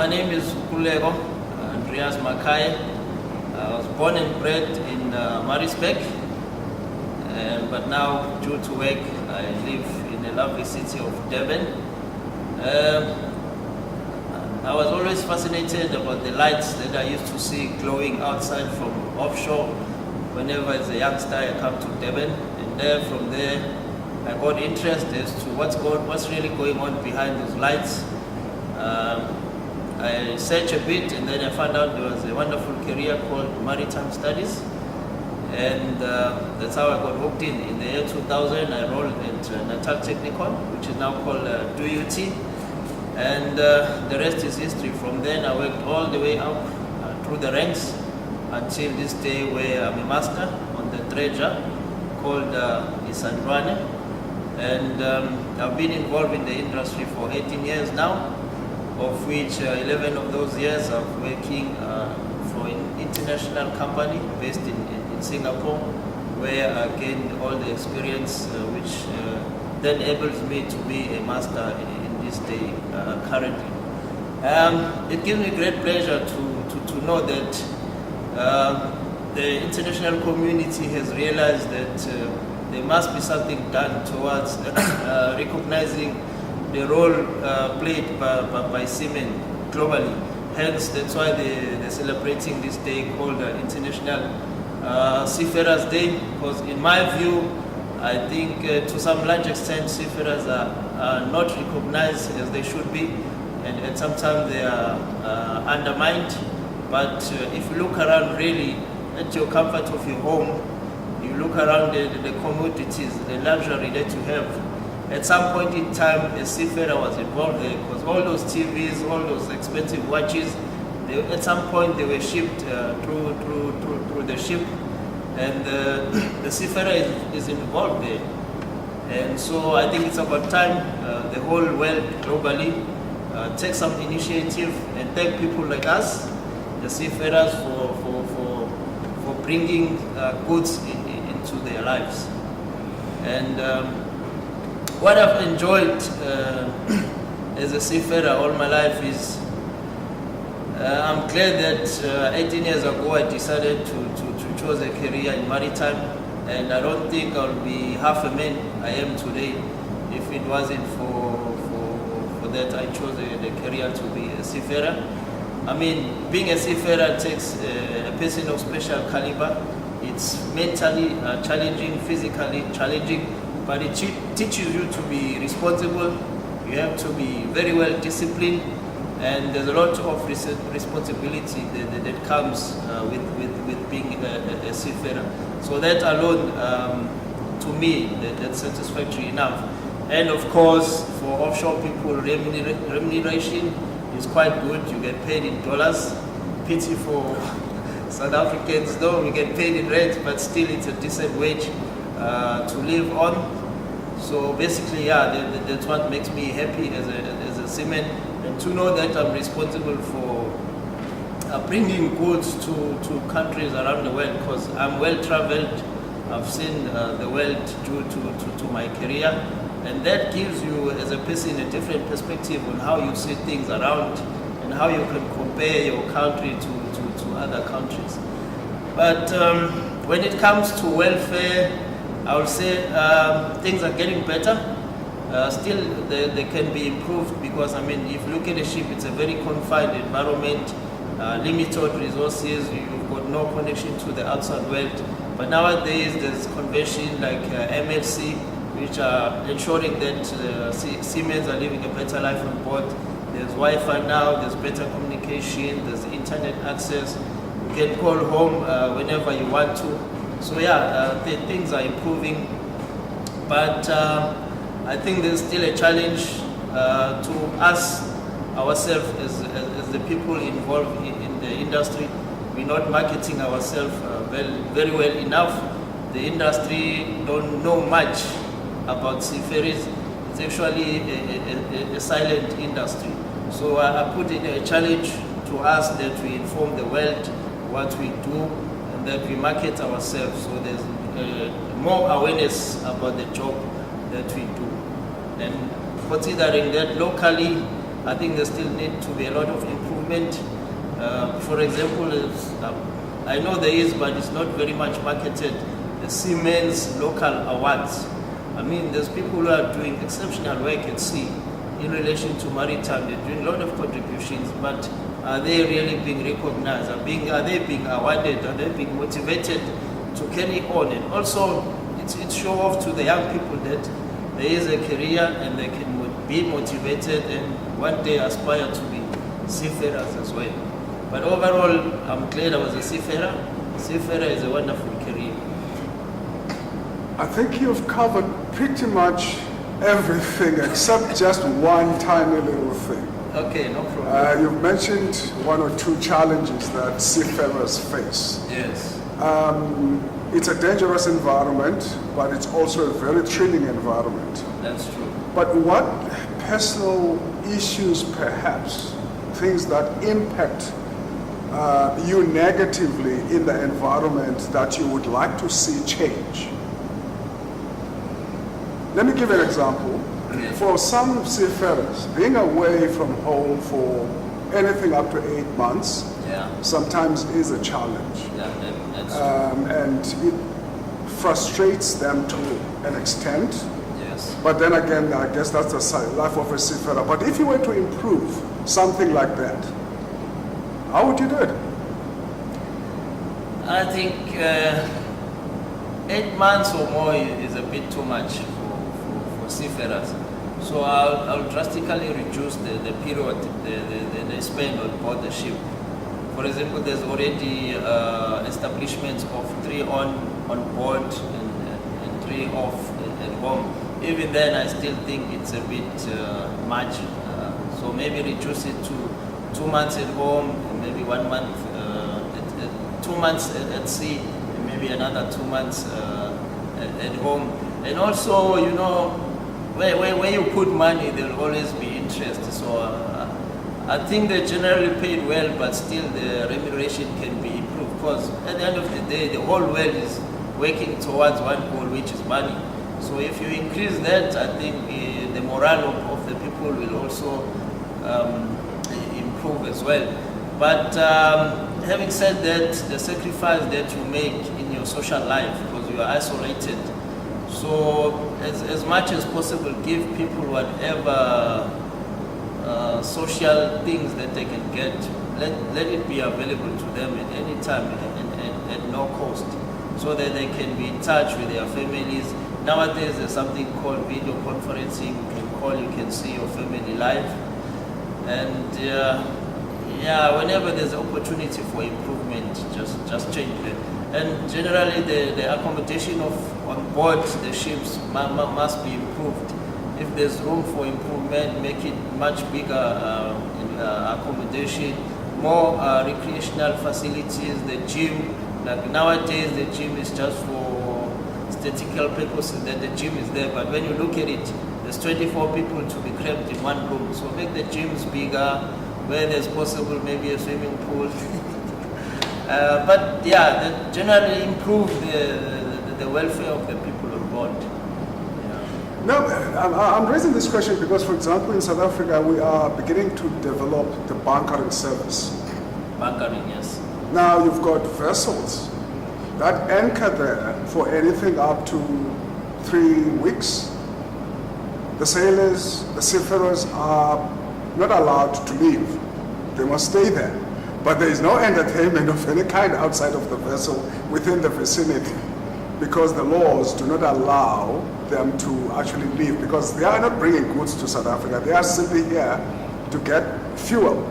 My name is Kulego Andreas Makai. I was born and bred in Maritime, but now due to work I live in the lovely city of Durban. I was always fascinated about the lights that I used to see glowing outside from offshore. Whenever as a youngster I come to Durban, and from there I got interested as to what's really going on behind those lights. I searched a bit, and then I found out there was a wonderful career called Maritime Studies, and that's how I got hooked in. In the year 2000, I enrolled at Natal Technicon, which is now called DUT, and the rest is history. From then, I worked all the way up through the ranks until this day, where I'm a master on the dredger called Isandwane, and I've been involved in the industry for 18 years now, of which 11 of those years I'm working for an international company based in Singapore, where I gained all the experience which then enables me to be a master in this day currently. It gives me great pleasure to know that the international community has realized that there must be something done towards recognizing the role played by seamen globally. Hence, that's why they're celebrating this day called International Seafarers Day, because in my view, I think to some large extent seafarers are not recognized as they should be, and sometimes they are undermined. But if you look around really at your comfort of your home, you look around the commodities, the luxury that you have, at some point in time, a seafarer was involved there, because all those TVs, all those expensive watches, at some point they were shipped through the ship, and the seafarer is involved there. And so I think it's about time the whole world globally take some initiative and thank people like us, the seafarers, for bringing goods into their lives. And what I've enjoyed as a seafarer all my life is I'm glad that 18 years ago I decided to choose a career in maritime, and I don't think I'll be half a man I am today if it wasn't for that I chose the career to be a seafarer. I mean, being a seafarer takes a person of special caliber. It's mentally challenging, physically challenging, but it teaches you to be responsible. You have to be very well disciplined, and there's a lot of responsibility that comes with being a seafarer. So that alone, to me, that's satisfactory enough. And of course, for offshore people, remuneration is quite good. You get paid in dollars. Pity for South Africans, though we get paid in rent, but still it's a decent wage to live on. So basically, yeah, that's what makes me happy as a seaman, and to know that I'm responsible for bringing goods to countries around the world, because I'm well traveled. I've seen the world due to my career, and that gives you as a person a different perspective on how you see things around and how you can compare your country to other countries. But when it comes to welfare, I would say things are getting better. Still, they can be improved, because I mean, if you look at a ship, it's a very confined environment, limited resources. You've got no connection to the outside world. But nowadays, there's convention like MLC, which are ensuring that seamen are living a better life on board. There's Wi-Fi now. There's better communication. There's internet access. You can call home whenever you want to. So yeah, things are improving, but I think there's still a challenge to us ourselves as the people involved in the industry. We're not marketing ourselves very well enough. The industry don't know much about seafarers. It's actually a silent industry. So I put in a challenge to us that we inform the world what we do, that we market ourselves, so there's more awareness about the job that we do. And considering that locally, I think there still need to be a lot of improvement improvement. For example, I know there is, but it's not very much marketed, the Seamen's Local Awards. I mean, there's people who are doing exceptional work at sea in relation to maritime. They're doing a lot of contributions, but are they really being recognized? Are they being awarded? Are they being motivated to carry on? And also, it's show off to the young people that there is a career and they can be motivated and one day aspire to be seafarers as well. But overall, I'm glad I was a seafarer. Seafarer is a wonderful career. I think you've covered pretty much everything except just one tiny little thing. Okay, no problem. You've mentioned one or two challenges that seafarers face. Yes. It's a dangerous environment, but it's also a very thrilling environment. That's true. But what personal issues, perhaps, things that impact you negatively in the environment that you would like to see change? Let me give an example. For some seafarers, being away from home for anything up to 8 months sometimes is a challenge. And it frustrates them to an extent. Yes. But then again, I guess that's the life of a seafarer. But if you were to improve something like that, how would you do it? I think 8 months or more is a bit too much for seafarers. So I'll drastically reduce the period they spend on board the ship. For example, there's already establishments of 3 on board and 3 off at home. Even then, I still think it's a bit much. So maybe reduce it to 2 months at home, maybe 1 month, 2 months at sea, and maybe another 2 months at home. And also, you know, where you put money, there'll always be interest. So I think they're generally paid well, but still the remuneration can be improved, because at the end of the day, the whole world is working towards one goal, which is money. So if you increase that, I think the morale of the people will also improve as well. But having said that, the sacrifice that you make in your social life, because you are isolated, so as much as possible, give people whatever social things that they can get. Let it be available to them at any time and at no cost, so that they can be in touch with their families. Nowadays, there's something called video conferencing. You can call, you can see your family live. And whenever there's an opportunity for improvement, just change it. And generally, the accommodation on board the ships must be improved. If there's room for improvement, make it much bigger accommodation, more recreational facilities, the gym. Like nowadays, the gym is just for statistical purposes, that the gym is there. But when you look at it, there's 24 people to be cramped in one room. So make the gyms bigger, where there's possible, maybe a swimming pool. But yeah, generally improve the welfare of the people on board. No, I'm raising this question because, for example, in South Africa, we are beginning to develop the bunkering service. Bunkering, yes. Now you've got vessels that anchor there for anything up to 3 weeks. The sailors, the seafarers are not allowed to leave. They must stay there. But there is no entertainment of any kind outside of the vessel within the vicinity, because the laws do not allow them to actually leave, because they are not bringing goods to South Africa. They are simply here to get fuel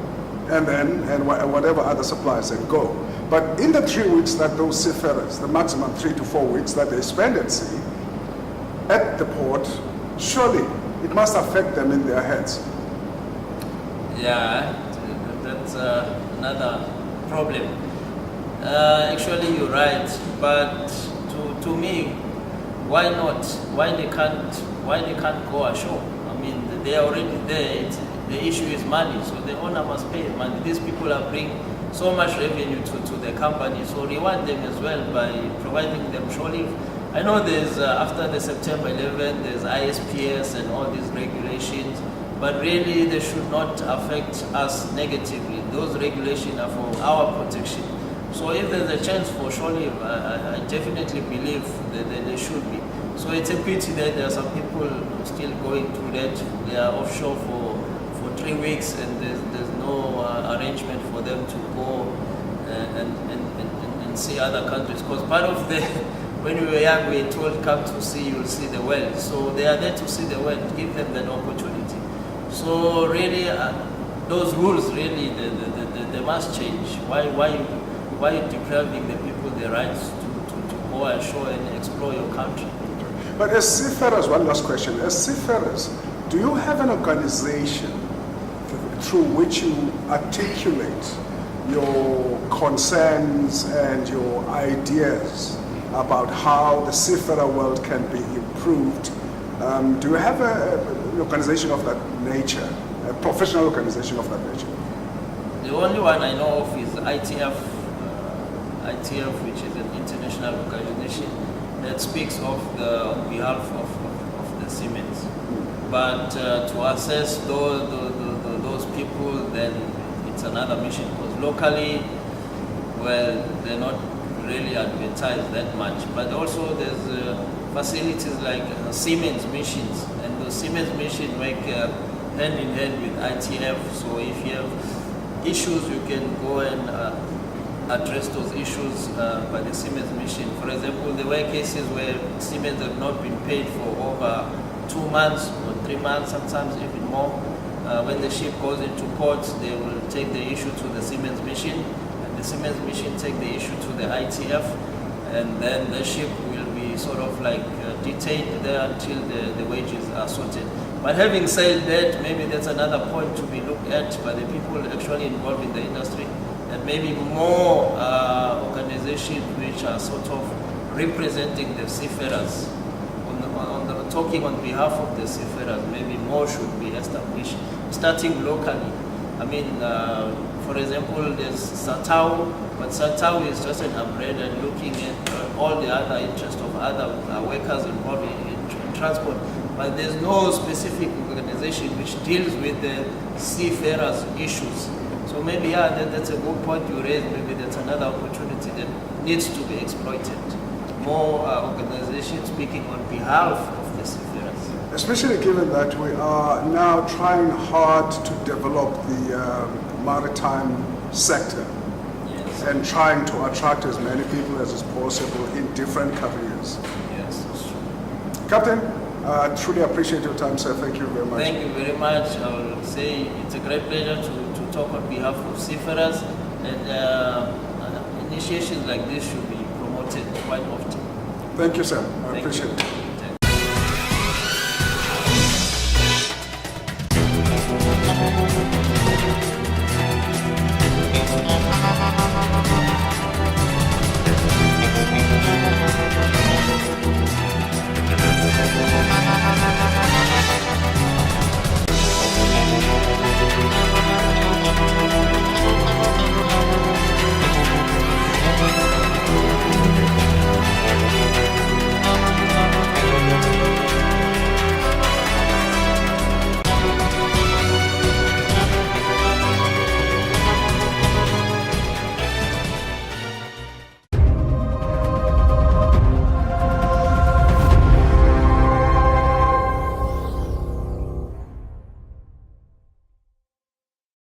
and whatever other supplies and go. But in the 3 weeks that those seafarers, the maximum 3 to 4 weeks that they spend at sea, at the port, surely it must affect them in their heads. Yeah, that's another problem. Actually, you're right, but to me, why not? Why they can't go ashore? I mean, they are already there. The issue is money, so the owner must pay money. These people are bringing so much revenue to the company, so reward them as well by providing them shore leave. I know there's after the September 11, there's ISPS and all these regulations, but really they should not affect us negatively. Those regulations are for our protection. So if there's a chance for shore leave, I definitely believe that they should be. So it's a pity that there are some people still going through that. They are offshore for 3 weeks and there's no arrangement for them to go and see other countries. Because part of the, when we were young, we were told, come to sea, you'll see the world. So they are there to see the world, give them that opportunity. So really, those rules really, they must change. Why depriving the people the rights to go ashore and explore your country? But as seafarers, one last question. As seafarers, do you have an organization through which you articulate your concerns and your ideas about how the seafarer world can be improved? Do you have an organization of that nature, a professional organization of that nature? The only one I know of is ITF, which is an international organization that speaks on behalf of the seamen. But to assess those people, then it's another mission. Because locally, well, they're not really advertised that much. But also there's facilities like Siemens missions, and the Siemens mission work hand in hand with ITF. So if you have issues, you can go and address those issues by the Siemens mission. For example, there were cases where Siemens have not been paid for over 2 months or 3 months, sometimes even more. When the ship goes into port, they will take the issue to the Siemens mission, and the Siemens mission take the issue to the ITF, and then the ship will be sort of like detained there until the wages are sorted. But having said that, maybe that's another point to be looked at by the people actually involved in the industry, and maybe more organizations which are sort of representing the seafarers, talking on behalf of the seafarers. Maybe more should be established, starting locally. I mean, for example, there's SATAU, but SATAU is just an umbrella looking at all the other interests of other workers involved in transport. But there's no specific organization which deals with the seafarers' issues. So maybe, yeah, that's a good point you raised. Maybe that's another opportunity that needs to be exploited. More organizations speaking on behalf of the seafarers. Especially given that we are now trying hard to develop the maritime sector. Yes. And trying to attract as many people as is possible in different careers. Yes, that's true. Captain, truly appreciate your time, sir. Thank you very much. Thank you very much. I will say it's a great pleasure to talk on behalf of seafarers, and initiations like this should be promoted quite often. Thank you, sir. I Thank appreciate you. it.